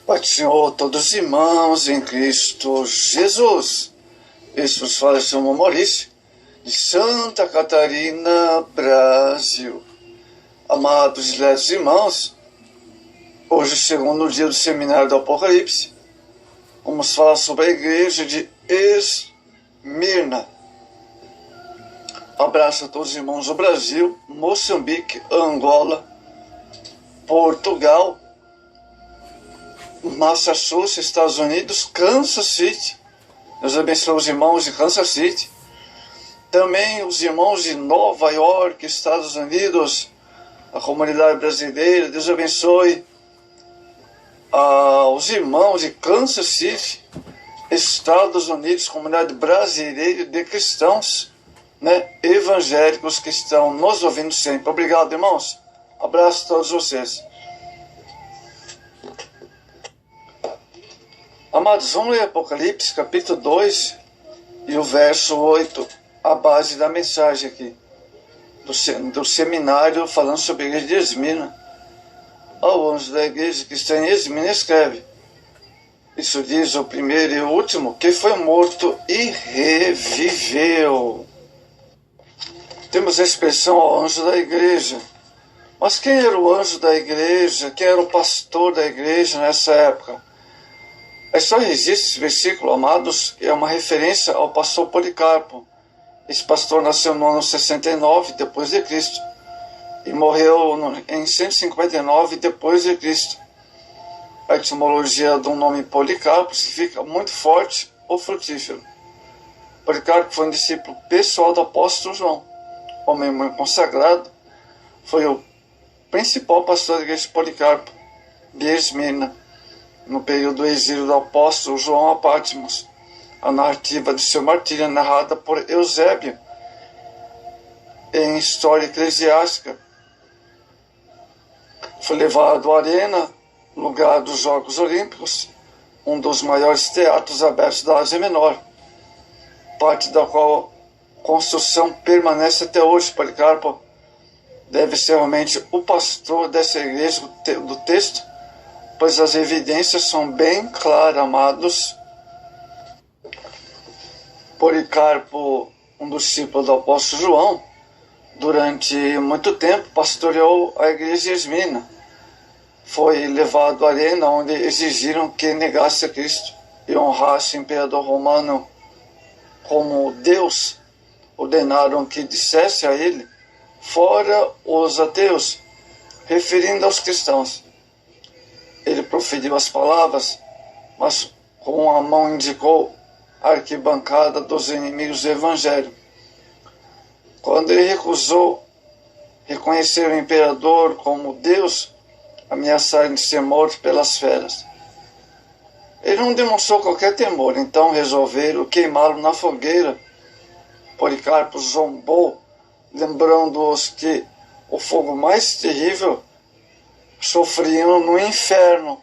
Pai do Senhor, todos os irmãos em Cristo Jesus. Este vos fala o irmão Maurício, de Santa Catarina, Brasil. Amados e leves irmãos, hoje, segundo dia do Seminário do Apocalipse, vamos falar sobre a igreja de Esmirna. Abraço a todos os irmãos do Brasil, Moçambique, Angola, Portugal, Massachusetts, Estados Unidos, Kansas City. Deus abençoe os irmãos de Kansas City. Também os irmãos de Nova York, Estados Unidos, a comunidade brasileira. Deus abençoe os irmãos de Kansas City, Estados Unidos, comunidade brasileira de cristãos, evangélicos que estão nos ouvindo sempre. Obrigado, irmãos. Abraço a todos vocês. Amados, vamos ler Apocalipse, capítulo 2 e o verso 8, a base da mensagem aqui, do seminário falando sobre a igreja de Esmirna. Ao anjo da igreja que está em Esmirna escreve: isso diz o primeiro e o último, que foi morto e reviveu. Temos a expressão ao anjo da igreja. Mas quem era o anjo da igreja? Quem era o pastor da igreja nessa época? A história registra esse versículo, amados, é uma referência ao pastor Policarpo. Esse pastor nasceu no ano 69 depois de Cristo e morreu em 159 depois de Cristo. A etimologia do nome Policarpo significa muito forte ou frutífero. Policarpo foi um discípulo pessoal do apóstolo João, homem muito consagrado. Foi o principal pastor da igreja de Policarpo, de Esmirna, no período do exílio do apóstolo João a Patmos. A narrativa de seu martírio é narrada por Eusébio em História Eclesiástica. Foi levado à Arena, lugar dos Jogos Olímpicos, um dos maiores teatros abertos da Ásia Menor, parte da qual construção permanece até hoje. Policarpo deve ser realmente o pastor dessa igreja do texto, pois as evidências são bem claras, amados. Policarpo, um dos discípulos do apóstolo João, durante muito tempo pastoreou a igreja de Esmirna. Foi levado à arena, onde exigiram que negasse a Cristo e honrasse o imperador romano como Deus. Ordenaram que dissesse a ele: fora os ateus, referindo aos cristãos. Ele proferiu as palavras, mas com a mão indicou a arquibancada dos inimigos do evangelho. Quando ele recusou reconhecer o imperador como Deus, ameaçaram de ser morto pelas feras. Ele não demonstrou qualquer temor, então resolveram queimá-lo na fogueira. Policarpo zombou, lembrando-os que o fogo mais terrível sofriam no inferno.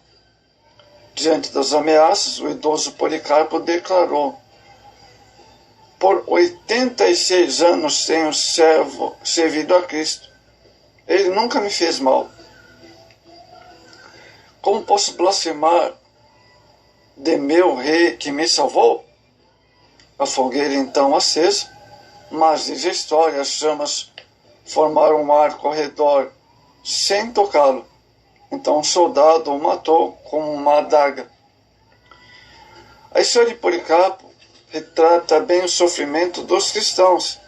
Diante das ameaças, o idoso Policarpo declarou: por 86 anos tenho servido a Cristo. Ele nunca me fez mal. Como posso blasfemar de meu rei que me salvou? A fogueira então acesa, mas diz a história, as chamas formaram um arco ao redor, sem tocá-lo. Então um soldado o matou com uma adaga. A história de Policarpo retrata bem o sofrimento dos cristãos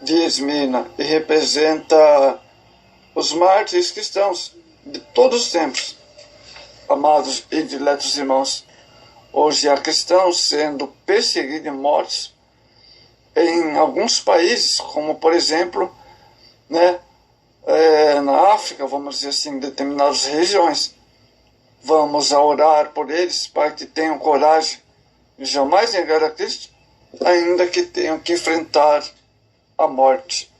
de Esmirna e representa os mártires cristãos de todos os tempos. Amados e diletos irmãos, hoje há cristãos sendo perseguidos e mortos em alguns países, como por exemplo, na África, vamos dizer assim, em determinadas regiões. Vamos a orar por eles para que tenham coragem de jamais negar a Cristo, ainda que tenham que enfrentar a morte.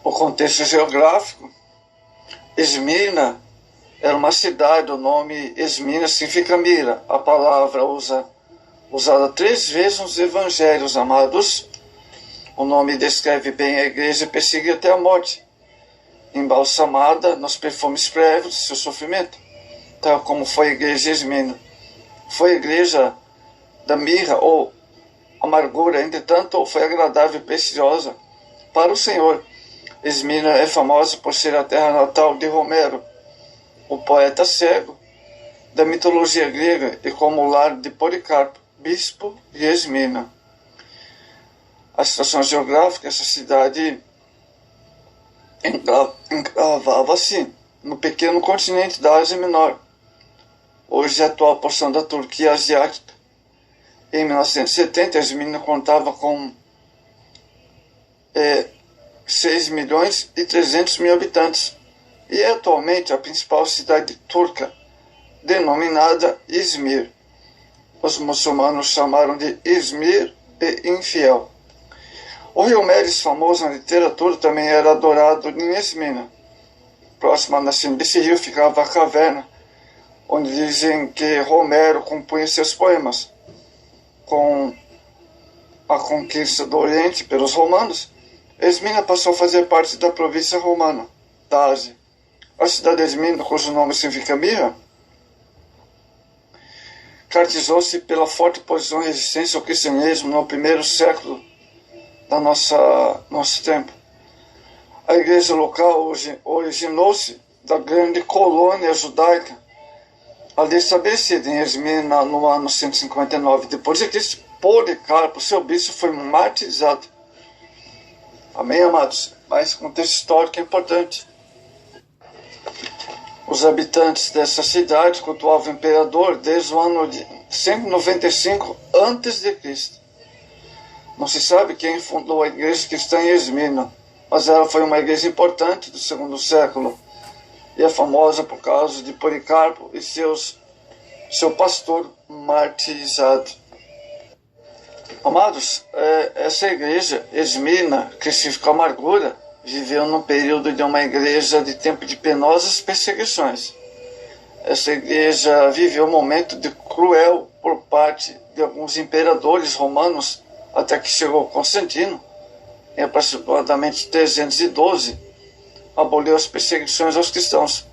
O contexto geográfico: Esmirna era uma cidade. O nome Esmirna significa mira. A palavra usada 3 vezes nos evangelhos, amados. O nome descreve bem a igreja perseguida até a morte. embalsamada nos perfumes prévios de seu sofrimento, tal como foi a igreja de Esmina. Foi a igreja da mirra ou amargura, entretanto, foi agradável e preciosa para o Senhor. Esmina é famosa por ser a terra natal de Homero, o poeta cego da mitologia grega, e como lar de Policarpo, bispo de Esmina. A situação geográfica, essa cidade encravava-se no pequeno continente da Ásia Menor, hoje a atual porção da Turquia asiática. Em 1970, Esmina contava com 6.300.000 habitantes e é atualmente a principal cidade turca, denominada Izmir. Os muçulmanos chamaram de Izmir e infiel. O rio Meres, famoso na literatura, também era adorado em Esmina. Próximo à nascente desse rio ficava a caverna, onde dizem que Homero compunha seus poemas. Com a conquista do Oriente pelos romanos, Esmina passou a fazer parte da província romana da Ásia. A cidade de Esmina, cujo nome significa mirra, caracterizou-se pela forte posição e resistência ao cristianismo no primeiro século da nosso tempo. A igreja local originou-se da grande colônia judaica ali estabelecida em Esmina no ano 159 d.C. Policarpo, seu bispo, foi martirizado. Amém, amados? Mas contexto histórico é importante. Os habitantes dessa cidade cultuavam o imperador desde o ano de 195 a.C. Não se sabe quem fundou a igreja cristã em Esmina, mas ela foi uma igreja importante do segundo século e é famosa por causa de Policarpo e seu pastor martirizado. Amados, essa igreja, Esmina, que significa amargura, viveu num período de uma igreja de tempo de penosas perseguições. Essa igreja viveu um momento de cruel por parte de alguns imperadores romanos, até que chegou Constantino, em aproximadamente 312, aboliu as perseguições aos cristãos.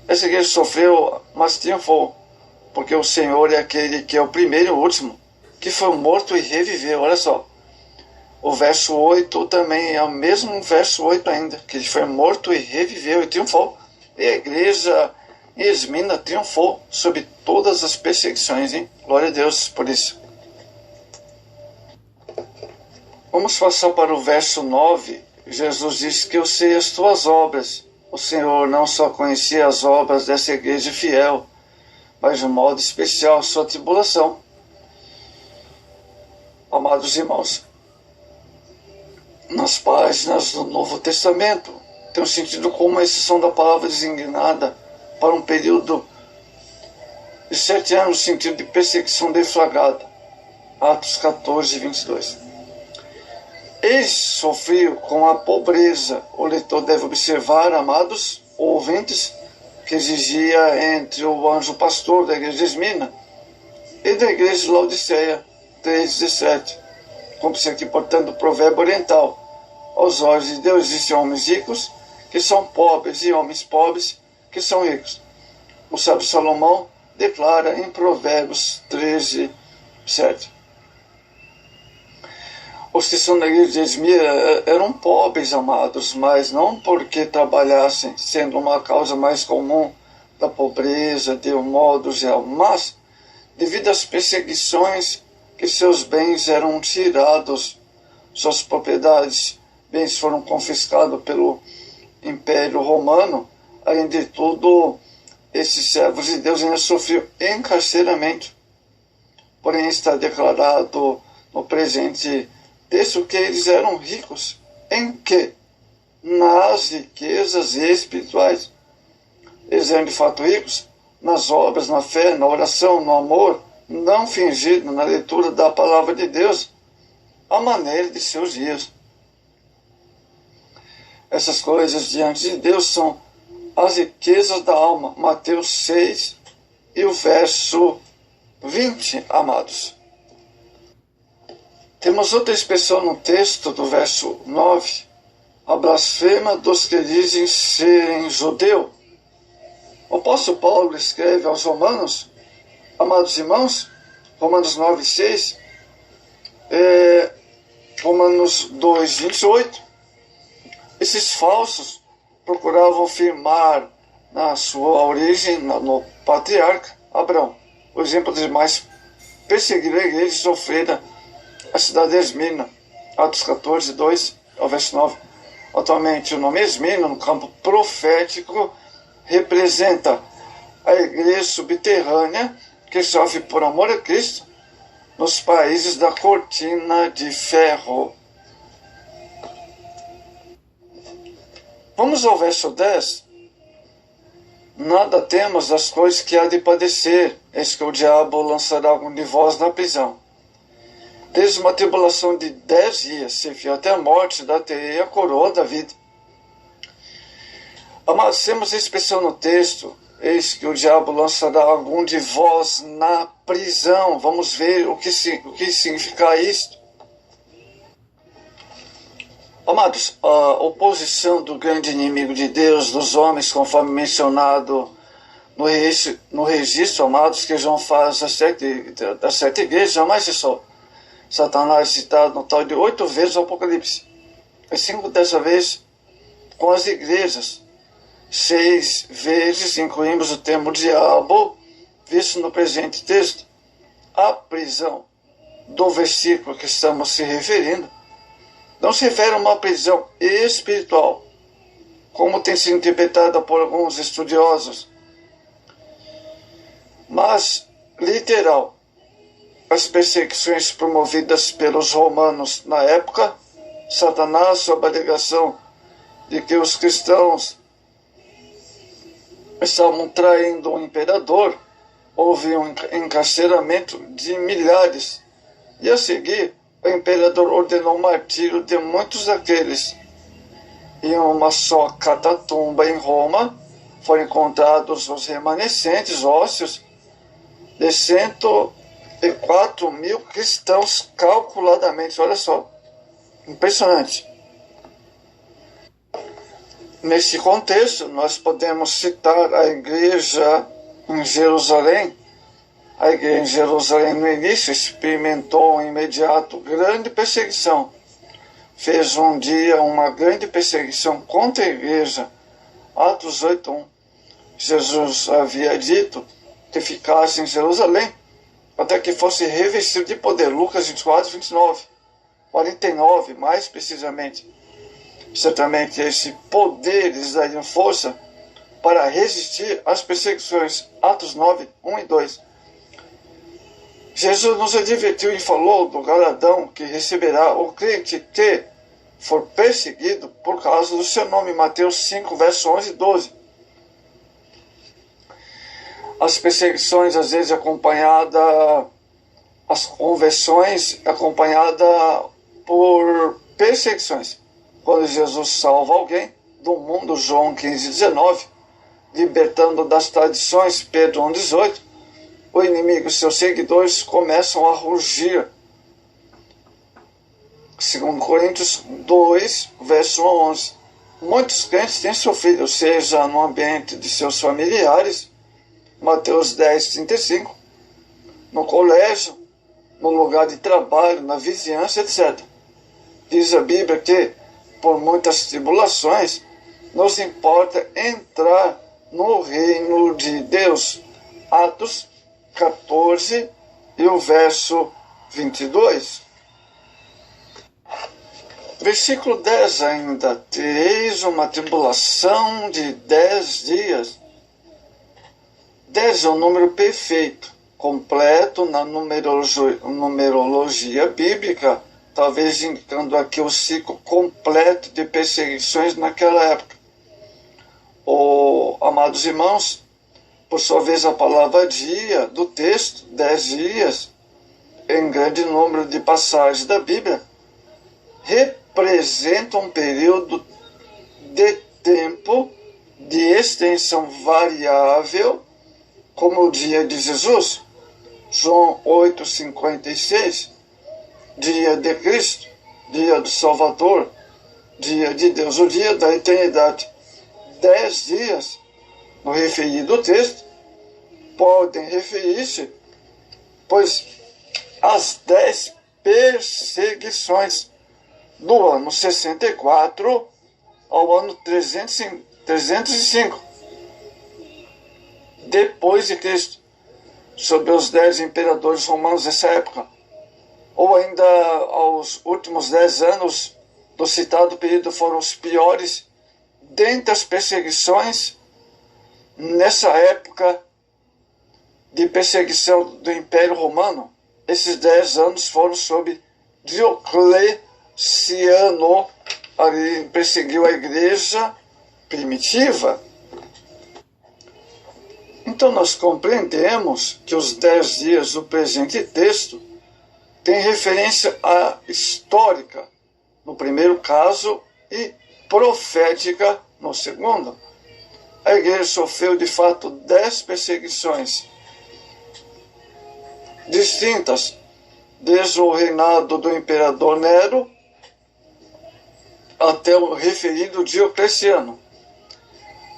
Essa igreja sofreu, mas triunfou, porque o Senhor é aquele que é o primeiro e o último, que foi morto e reviveu. Olha só, o verso 8 também é o mesmo verso 8 ainda, que ele foi morto e reviveu e triunfou. E a igreja em Esmina triunfou sobre todas as perseguições, hein? Glória a Deus por isso. Vamos passar para o verso 9. Jesus disse que eu sei as tuas obras. O Senhor não só conhecia as obras dessa igreja fiel, mas de um modo especial a sua tribulação. Amados irmãos, nas páginas do Novo Testamento tem um sentido como uma exceção da palavra designada para um período de 7 anos, no sentido de perseguição deflagrada. Atos 14, 22. Eis sofreu com a pobreza. O leitor deve observar, amados ouvintes, que exigia entre o anjo pastor da igreja de Esmina e da igreja de Laodiceia, 3,17. Cumpre-se aqui, portanto, o provérbio oriental. Aos olhos de Deus existem homens ricos que são pobres e homens pobres que são ricos. O sábio Salomão declara em Provérbios 13:7. Os que são da igreja de Esmina eram pobres, amados, mas não porque trabalhassem, sendo uma causa mais comum da pobreza de um modo geral, mas devido às perseguições que seus bens eram tirados, suas propriedades, bens foram confiscados pelo Império Romano. Além de tudo, esses servos de Deus ainda sofriam encarceramento. Porém, está declarado no presente texto que eles eram ricos. Em quê? Nas riquezas espirituais. Eles eram de fato ricos nas obras, na fé, na oração, no amor, não fingido, na leitura da palavra de Deus, à maneira de seus dias. Essas coisas diante de Deus são as riquezas da alma. Mateus 6 e o verso 20, amados. Temos outra expressão no texto do verso 9, a blasfêmia dos que dizem serem judeu. O apóstolo Paulo escreve aos Romanos, amados irmãos, Romanos 9:6, Romanos 2:28, esses falsos procuravam firmar na sua origem no patriarca Abraão, o exemplo dos mais perseguiram a igreja e sofreram a cidade de Esmirna, Atos 14:2 ao verso 9. Atualmente o nome Esmirna, no campo profético, representa a igreja subterrânea que sofre por amor a Cristo nos países da cortina de ferro. Vamos ao verso 10. Nada temos das coisas que há de padecer, eis que o diabo lançará algum de vós na prisão. Desde uma tribulação de 10 dias, se fiel até a morte, dar-te-ei a coroa da vida. Amados, temos a expressão no texto, eis que o diabo lançará algum de vós na prisão. Vamos ver o que significa isto. Amados, a oposição do grande inimigo de Deus, dos homens, conforme mencionado no registro, amados, que João faz das 7 igrejas, jamais cessou. Satanás citado no tal de 8 vezes o Apocalipse. E 5 dessa vez com as igrejas. 6 vezes incluímos o termo diabo, visto no presente texto. A prisão do versículo que estamos se referindo não se refere a uma prisão espiritual, como tem sido interpretada por alguns estudiosos, mas literal. As perseguições promovidas pelos romanos na época, Satanás, sob a alegação de que os cristãos estavam traindo o imperador, houve um encarceramento de milhares, e a seguir o imperador ordenou o martírio de muitos daqueles. Em uma só catatumba em Roma foram encontrados os remanescentes ósseos de 104 mil cristãos calculadamente. Olha só, impressionante. Nesse contexto, nós podemos citar a igreja em Jerusalém. A igreja em Jerusalém, no início, experimentou imediato grande perseguição. Fez um dia uma grande perseguição contra a igreja. Atos 8:1. Jesus havia dito que ficasse em Jerusalém até que fosse revestido de poder. Lucas 24:29. 49, mais precisamente. Certamente esse poder lhes daria força para resistir às perseguições. Atos 9:1 e 2. Jesus nos advertiu e falou do galardão que receberá o crente que for perseguido por causa do seu nome. Mateus 5, verso 11 e 12. As perseguições, às vezes acompanhadas, as conversões acompanhadas por perseguições. Quando Jesus salva alguém do mundo, João 15:19, libertando das tradições, Pedro 1:18, o inimigo e seus seguidores começam a rugir. 2 Coríntios 2, verso 11. Muitos crentes têm sofrido, seja no ambiente de seus familiares, Mateus 10:35, no colégio, no lugar de trabalho, na vizinhança, etc. Diz a Bíblia que, por muitas tribulações, nos importa entrar no reino de Deus. Atos 14 e o verso 22. Versículo 10 ainda. Tereis uma tribulação de 10 dias. 10 é um número perfeito, completo na numerologia bíblica, talvez indicando aqui o ciclo completo de perseguições naquela época. Amados irmãos, por sua vez, a palavra dia do texto, 10 dias, em grande número de passagens da Bíblia, representa um período de tempo de extensão variável, como o dia de Jesus, João 8:56, dia de Cristo, dia do Salvador, dia de Deus, o dia da eternidade. 10 dias, no referido texto, podem referir-se, pois as 10 perseguições do ano 64 ao ano 305 depois de Cristo, sobre os 10 imperadores romanos dessa época, ou ainda aos últimos 10 anos do citado período foram os piores dentre as perseguições nessa época de perseguição do Império Romano. Esses 10 anos foram sob Diocleciano, ali perseguiu a igreja primitiva. Então nós compreendemos que os 10 dias do presente texto têm referência à histórica, no primeiro caso, e profética, no segundo. A igreja sofreu de fato 10 perseguições distintas, desde o reinado do imperador Nero até o referido Diocleciano.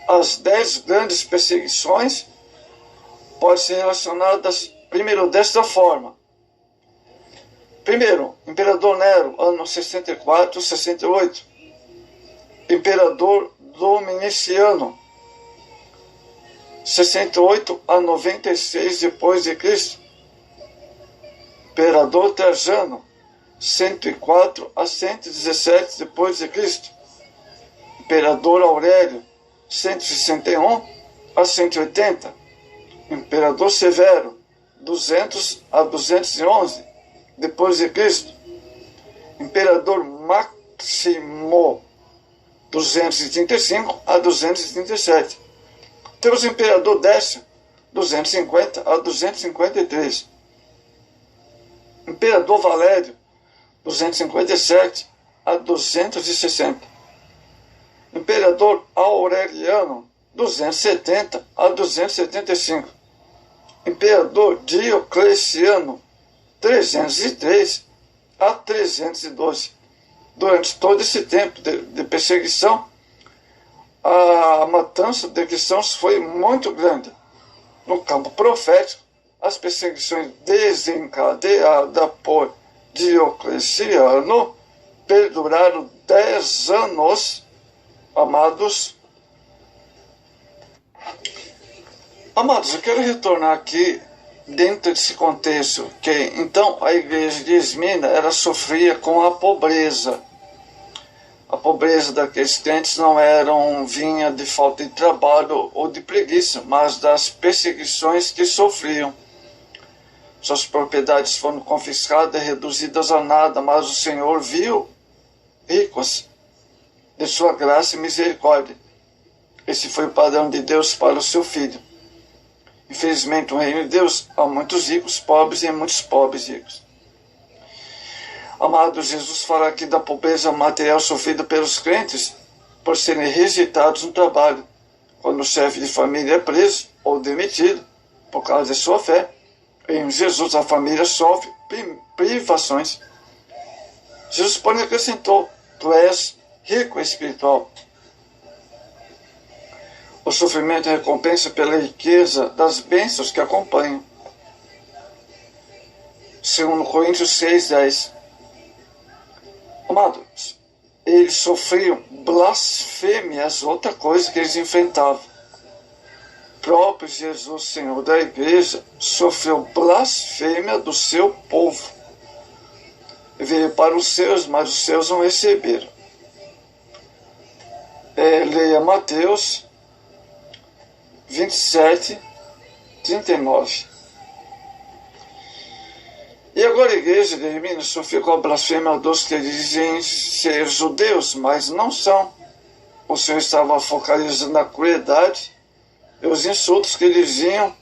As 10 grandes perseguições podem ser relacionadas, primeiro, desta forma. Primeiro, Imperador Nero, ano 64, 68. Imperador Dominiciano, 68 a 96 depois de Cristo. Imperador Trajano, 104 a 117 depois de Cristo. Imperador Aurélio, 161 a 180. Imperador Severo, 200 a 211 depois de Cristo. Imperador Máximo, 235 a 237. Temos o Imperador Décio, 250 a 253. Imperador Valério, 257 a 260. Imperador Aureliano, 270 a 275. Imperador Diocleciano, 303 a 312. Durante todo esse tempo de perseguição, a matança de cristãos foi muito grande. No campo profético, as perseguições desencadeadas por Diocleciano perduraram 10 anos, amados. Amados, eu quero retornar aqui dentro desse contexto, que então a igreja de Esmina, ela sofria com a pobreza. A pobreza daqueles crentes não vinha de falta de trabalho ou de preguiça, mas das perseguições que sofriam. Suas propriedades foram confiscadas e reduzidas a nada, mas o Senhor viu ricos de sua graça e misericórdia. Esse foi o padrão de Deus para o seu filho. Infelizmente, no reino de Deus há muitos ricos pobres e muitos pobres ricos. Amado, Jesus fala aqui da pobreza material sofrida pelos crentes por serem rejeitados no trabalho, quando o chefe de família é preso ou demitido por causa de sua fé. Em Jesus, a família sofre privações. Jesus, porém, acrescentou: tu és rico espiritual. O sofrimento é recompensa pela riqueza das bênçãos que acompanham. 2 Coríntios 6:10. Amados, eles sofriam blasfêmias, outra coisa que eles enfrentavam. O próprio Jesus, Senhor da igreja, sofreu blasfêmia do seu povo. Veio para os seus, mas os seus não receberam. Leia Mateus 27, 39. E agora a igreja de Esmina sofreu com a blasfêmia dos que dizem ser judeus, mas não são. O Senhor estava focalizando na crueldade e os insultos que diziam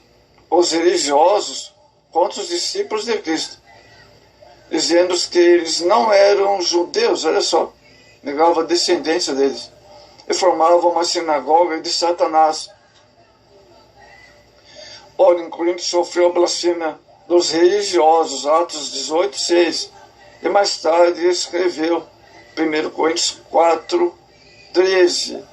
os religiosos contra os discípulos de Cristo, dizendo que eles não eram judeus, olha só, negavam a descendência deles, e formavam uma sinagoga de Satanás. Ora, em Corinto sofreu a blasfêmia dos religiosos, Atos 18:6, e mais tarde escreveu 1 1 Coríntios 4, 13.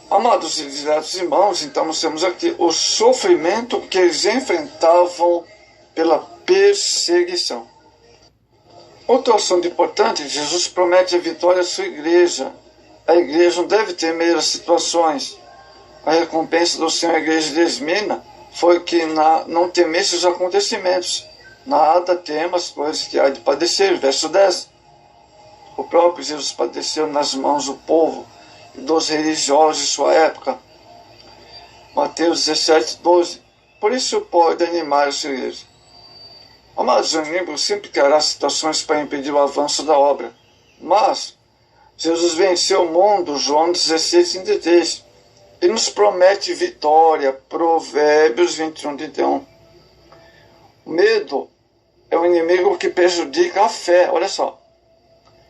Amados e diletos irmãos, então nós temos aqui o sofrimento que eles enfrentavam pela perseguição. Outro assunto importante, Jesus promete a vitória à sua igreja. A igreja não deve temer as situações. A recompensa do Senhor à igreja de Esmina foi que não temesse os acontecimentos. Nada tema as coisas que há de padecer. Verso 10. O próprio Jesus padeceu nas mãos do povo e dos religiosos de sua época. Mateus 17, 12. Por isso pode animar a sua igreja. Amados, o inimigo sempre criará situações para impedir o avanço da obra. Mas Jesus venceu o mundo, João 16, 33. E nos promete vitória, Provérbios 21, 31. O medo é o inimigo que prejudica a fé. Olha só.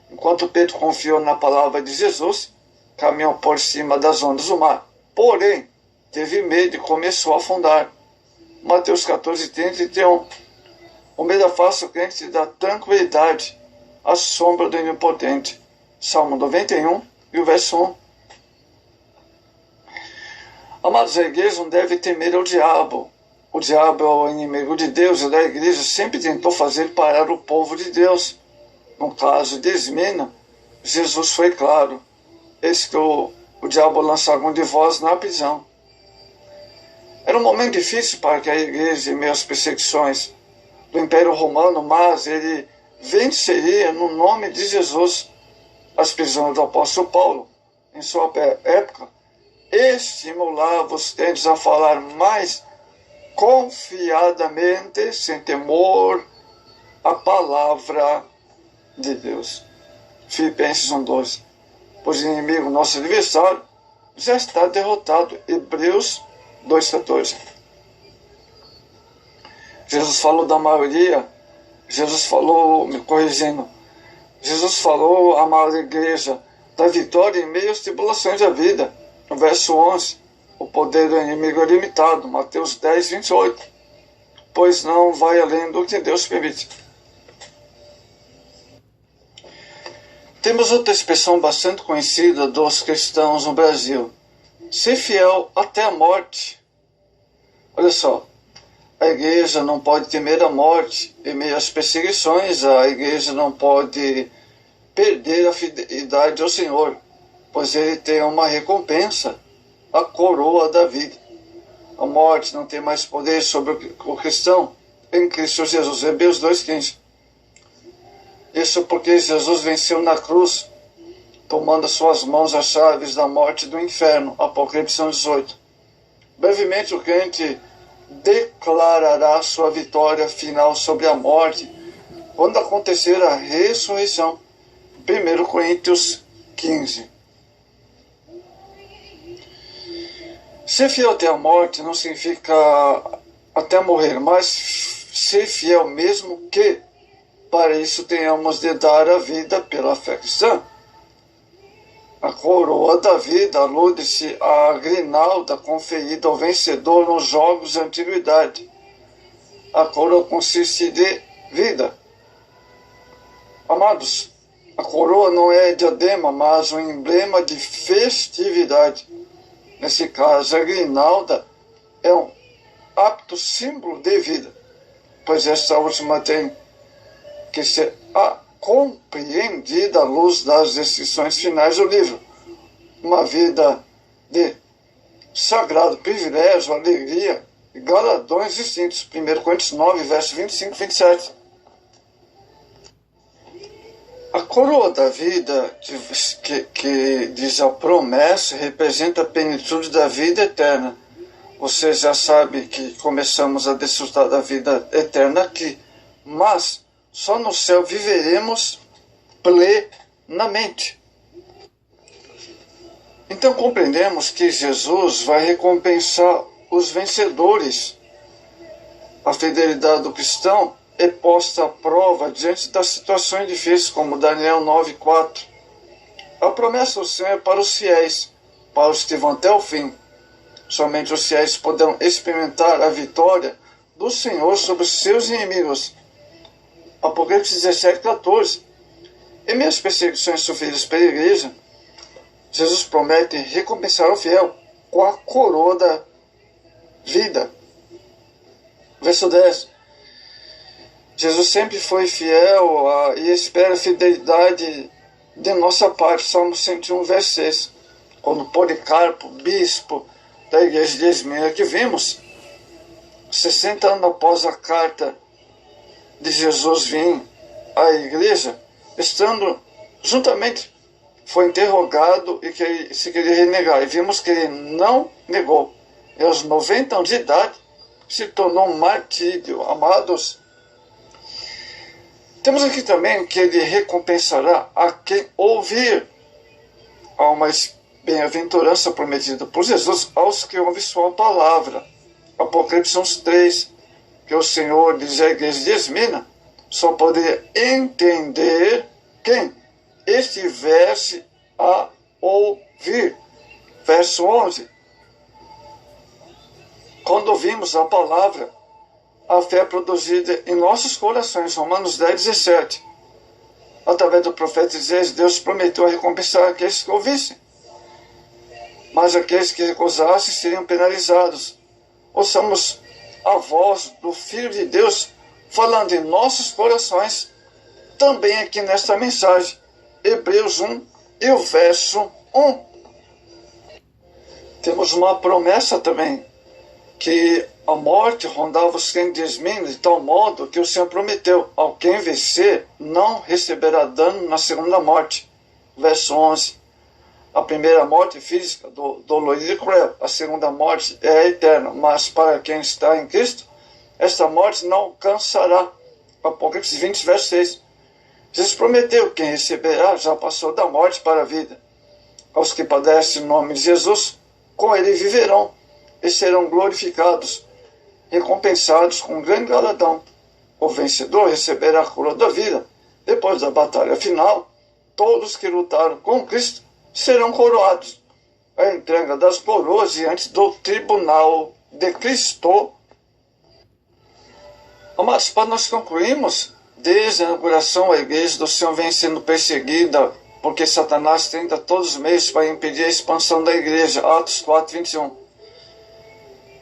Enquanto Pedro confiou na palavra de Jesus, caminhou por cima das ondas do mar. Porém, teve medo e começou a afundar. Mateus 14, 30 e 31. O medo afasta o crente da tranquilidade, à sombra do onipotente. Salmo 91 e o verso 1. Amados, a igreja não deve temer ao diabo. O diabo é o inimigo de Deus e da igreja sempre tentou fazer parar o povo de Deus. No caso de Esmina, Jesus foi claro. Eis que o diabo lança algum de vós na prisão. Era um momento difícil para que a igreja, em meio às perseguições do Império Romano, mas ele venceria no nome de Jesus. As prisões do apóstolo Paulo, em sua época, estimulava os crentes a falar mais confiadamente, sem temor, a palavra de Deus. Filipenses 1:12. Pois o inimigo, nosso adversário, já está derrotado. Hebreus 2:14. Jesus falou da maioria, Jesus falou, me corrigindo, Jesus falou, amada igreja, da vitória em meio às tribulações da vida. No verso 11, o poder do inimigo é limitado. Mateus 10, 28. Pois não vai além do que Deus permite. Temos outra expressão bastante conhecida dos cristãos no Brasil. Ser fiel até a morte. Olha só. A igreja não pode temer a morte em meio às perseguições. A igreja não pode perder a fidelidade ao Senhor, pois ele tem uma recompensa, a coroa da vida. A morte não tem mais poder sobre o cristão em Cristo Jesus. Hebreus 2:15. Isso porque Jesus venceu na cruz, tomando as suas mãos as chaves da morte e do inferno. Apocalipse 18. Brevemente o crente declarará sua vitória final sobre a morte quando acontecer a ressurreição. 1 Coríntios 15. Ser fiel até a morte não significa até morrer, mas ser fiel mesmo que para isso tenhamos de dar a vida pela fé cristã. A coroa da vida alude-se à grinalda conferida ao vencedor nos jogos de antiguidade. A coroa consiste de vida. Amados, a coroa não é diadema, mas um emblema de festividade. Nesse caso, a grinalda é um apto símbolo de vida, pois esta última tem que ser compreendida à luz das descrições finais do livro. Uma vida de sagrado privilégio, alegria e galardões distintos. 1 Coríntios 9, versos 25 e 27. A coroa da vida, que diz a promessa, representa a plenitude da vida eterna. Você já sabe que começamos a desfrutar da vida eterna aqui, mas só no céu viveremos plenamente. Então compreendemos que Jesus vai recompensar os vencedores. A fidelidade do cristão é posta à prova diante das situações difíceis, como Daniel 9:4. A promessa do Senhor é para os fiéis, para os que vão até o fim. Somente os fiéis poderão experimentar a vitória do Senhor sobre os seus inimigos. Apocalipse 17:14. Em meio às perseguições sofridas pela igreja, Jesus promete recompensar o fiel com a coroa da vida. Verso 10. Jesus sempre foi fiel e espera a fidelidade de nossa parte. Salmo 101, verso 6. Quando Policarpo, bispo da igreja de Esmirna, que vimos, 60 anos após a carta de Jesus vir à igreja, estando juntamente, foi interrogado e que se queria renegar. E vimos que ele não negou. E aos 90 anos de idade, se tornou um martírio. Amados, temos aqui também que ele recompensará a quem ouvir. Há uma bem-aventurança prometida por Jesus aos que ouvem sua palavra. Apocalipse 3, que o Senhor diz à igreja de Esmirna, só poderia entender quem estivesse a ouvir. Verso 11. Quando ouvimos a palavra, a fé é produzida em nossos corações. Romanos 10:17. Através do profeta Isaías, Deus prometeu a recompensar aqueles que ouvissem. Mas aqueles que recusassem seriam penalizados. Ouçamos a voz do Filho de Deus falando em nossos corações, também aqui nesta mensagem. Hebreus 1 e o verso 1. Temos uma promessa também, que a morte rondava os crentes de Esmirna de tal modo que o Senhor prometeu: ao quem vencer não receberá dano na segunda morte. Verso 11. A primeira morte física, dolorida e cruel. A segunda morte é eterna, mas para quem está em Cristo, esta morte não alcançará. Apocalipse 20, verso 6. Jesus prometeu: quem receberá já passou da morte para a vida. Aos que padecem em nome de Jesus, com ele viverão e serão glorificados, recompensados com um grande galardão. O vencedor receberá a coroa da vida. Depois da batalha final, todos que lutaram com Cristo serão coroados. A entrega das coroas diante do tribunal de Cristo. Mas para nós concluirmos, desde a inauguração a igreja do Senhor vem sendo perseguida, porque Satanás tenta todos os meios para impedir a expansão da igreja. Atos 4:21.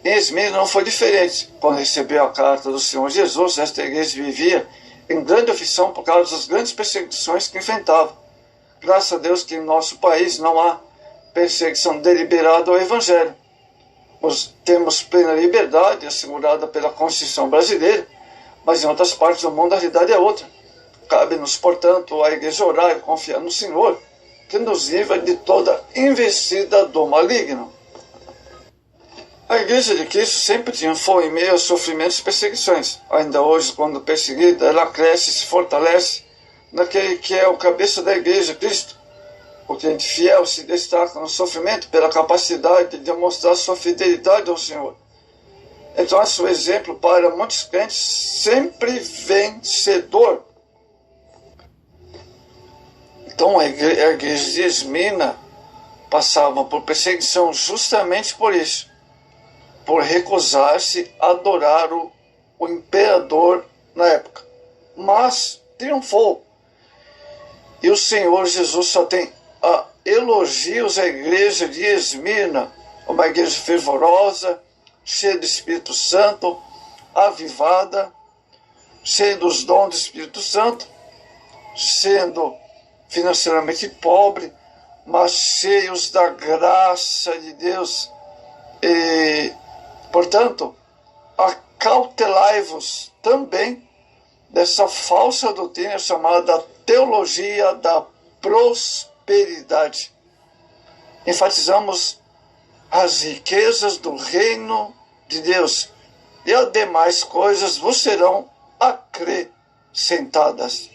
Em Esmirna não foi diferente. Quando recebeu a carta do Senhor Jesus, esta igreja vivia em grande aflição por causa das grandes perseguições que enfrentava. Graças a Deus que em nosso país não há perseguição deliberada ao Evangelho. Temos plena liberdade assegurada pela Constituição brasileira, mas em outras partes do mundo a realidade é outra. Cabe-nos, portanto, a igreja orar e confiar no Senhor, que nos livra de toda investida do maligno. A igreja de Cristo sempre triunfou em meio aos sofrimentos e perseguições. Ainda hoje, quando perseguida, ela cresce e se fortalece naquele que é o cabeça da igreja, Cristo. O crente fiel se destaca no sofrimento pela capacidade de demonstrar sua fidelidade ao Senhor. Então, é seu exemplo para muitos crentes sempre vencedor. Então, a igreja de Esmirna passava por perseguição justamente por isso, por recusar-se a adorar o imperador na época. Mas triunfou. E o Senhor Jesus só tem elogios à igreja de Esmirna, uma igreja fervorosa, cheia do Espírito Santo, avivada, cheia dos dons do Espírito Santo, sendo financeiramente pobre, mas cheios da graça de Deus. E, portanto, acautelai-vos também dessa falsa doutrina chamada teologia da prosperidade. Enfatizamos as riquezas do reino de Deus, e as demais coisas vos serão acrescentadas.